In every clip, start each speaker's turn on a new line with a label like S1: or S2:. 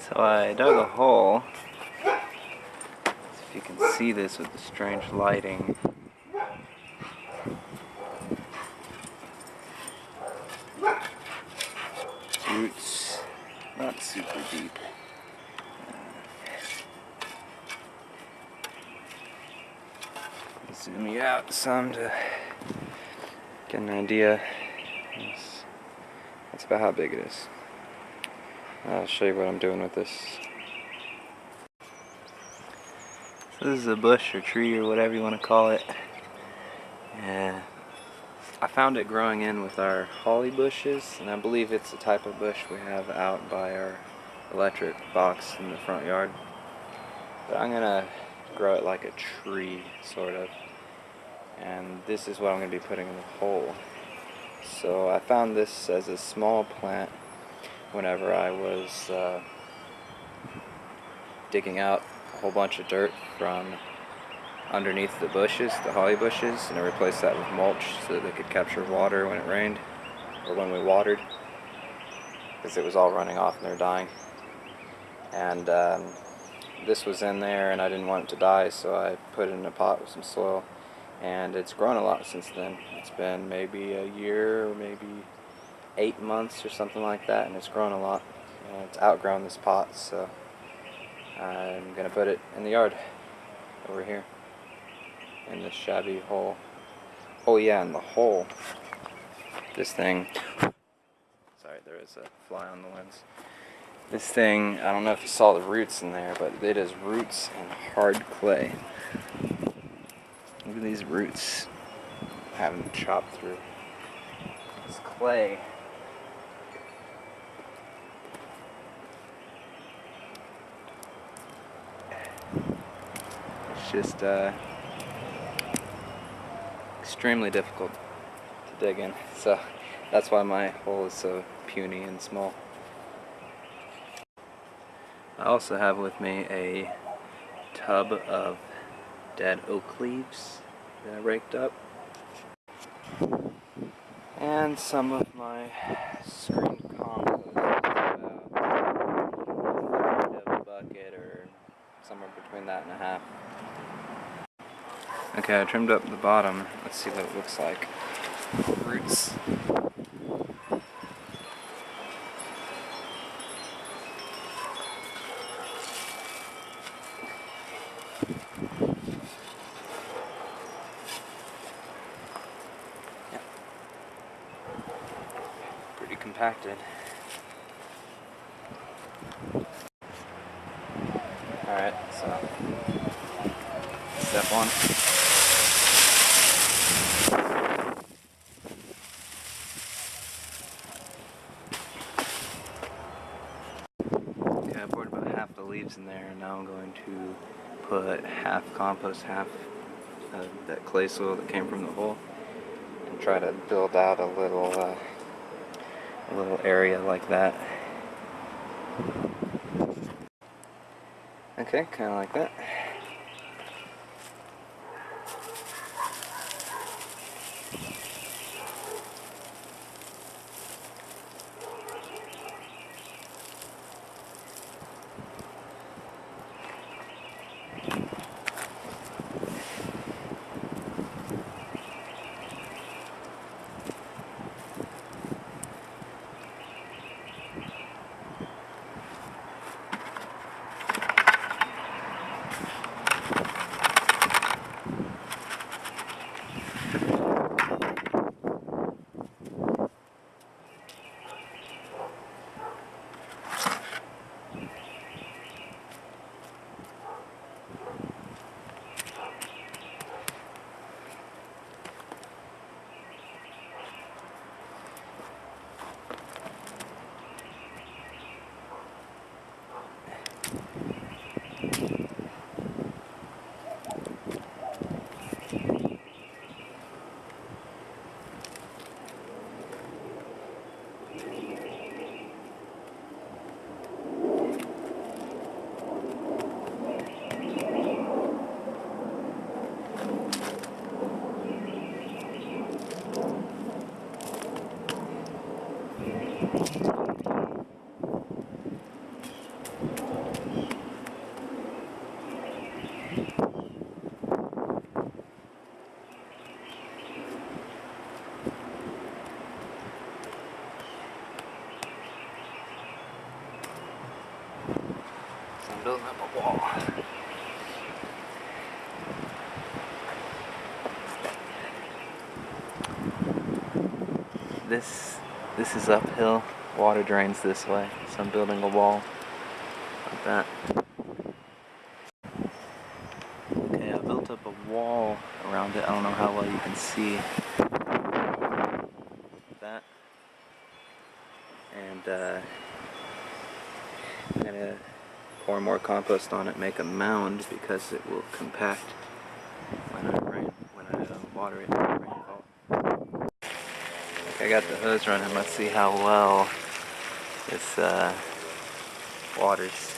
S1: So I dug a hole. If you can see this with the strange lighting. Roots, not super deep. Zoom you out some to get an idea. That's about how big it is. I'll show you what I'm doing with this. So this is a bush or tree or whatever you want to call it. And I found it growing in with our holly bushes, and I believe it's a type of bush we have out by our electric box in the front yard. But I'm gonna grow it like a tree, sort of. And this is what I'm gonna be putting in the hole. So I found this as a small plant whenever I was digging out a whole bunch of dirt from underneath the bushes, the holly bushes, and I replaced that with mulch so that they could capture water when it rained, or when we watered, because it was all running off and they're dying. And this was in there and I didn't want it to die, so I put it in a pot with some soil, and it's grown a lot since then. It's been maybe a year or maybe 8 months or something like that, and it's grown a lot. And it's outgrown this pot, so I'm gonna put it in the yard over here in this shabby hole. Oh yeah, and the hole, this thing, sorry, there is a fly on the lens. This thing, I don't know if you saw the roots in there, but it is roots in hard clay. Look at these roots. I haven't chopped through this clay. It's just extremely difficult to dig in, so that's why my hole is so puny and small. I also have with me a tub of dead oak leaves that I raked up, and some of my screened compost, about a third of a bucket or somewhere between that and a half. Okay, I trimmed up the bottom. Let's see what it looks like. Roots. Yeah. Pretty compacted. Alright, so step one. Okay, I poured about half the leaves in there, and now I'm going to put half compost, half that clay soil that came from the hole, and try to build out a little area like that. Okay, kind of like that. I'm building up a wall. This is uphill. Water drains this way, so I'm building a wall like that. Okay, I built up a wall around it. I don't know how well you can see that. And I'm gonna pour more compost on it, make a mound because it will compact when I water it in rainfall. Okay, I got the hose running. Let's see how well this waters.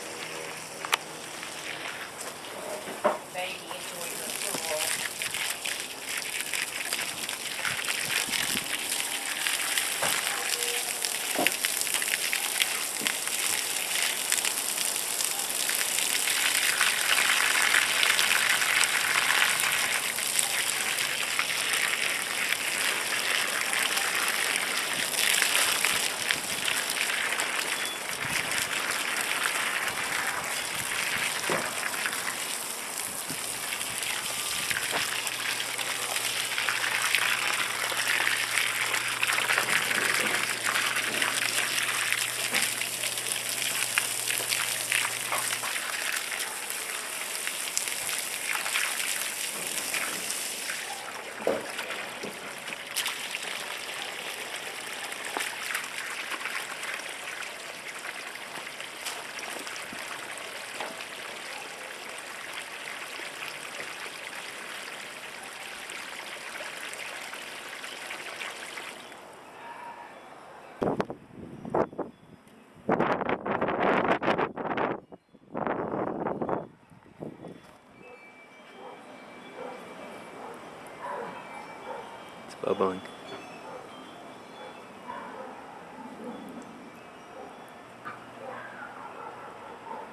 S1: It's bubbling.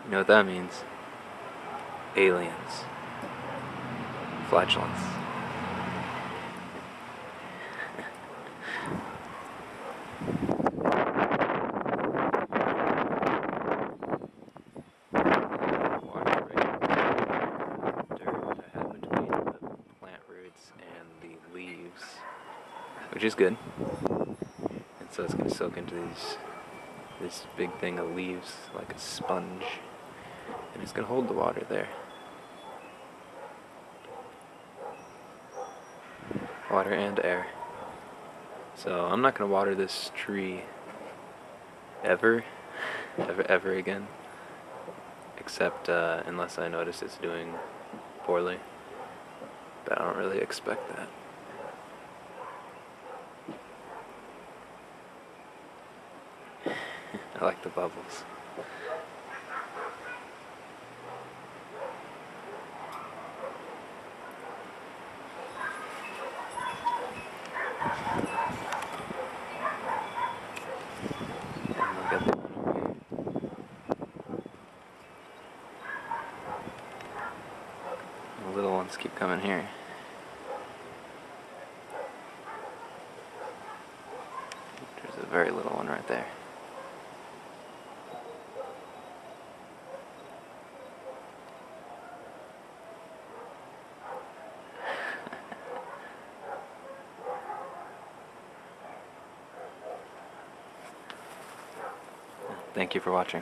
S1: You know what that means? Aliens. Flatulence. Which is good. And so it's going to soak into this big thing of leaves like a sponge. And it's going to hold the water there. Water and air. So I'm not going to water this tree ever again. Except unless I notice it's doing poorly. But I don't really expect that. I like the bubbles. And look at the one over here. The little ones keep coming here. There's a very little one right there. Thank you for watching.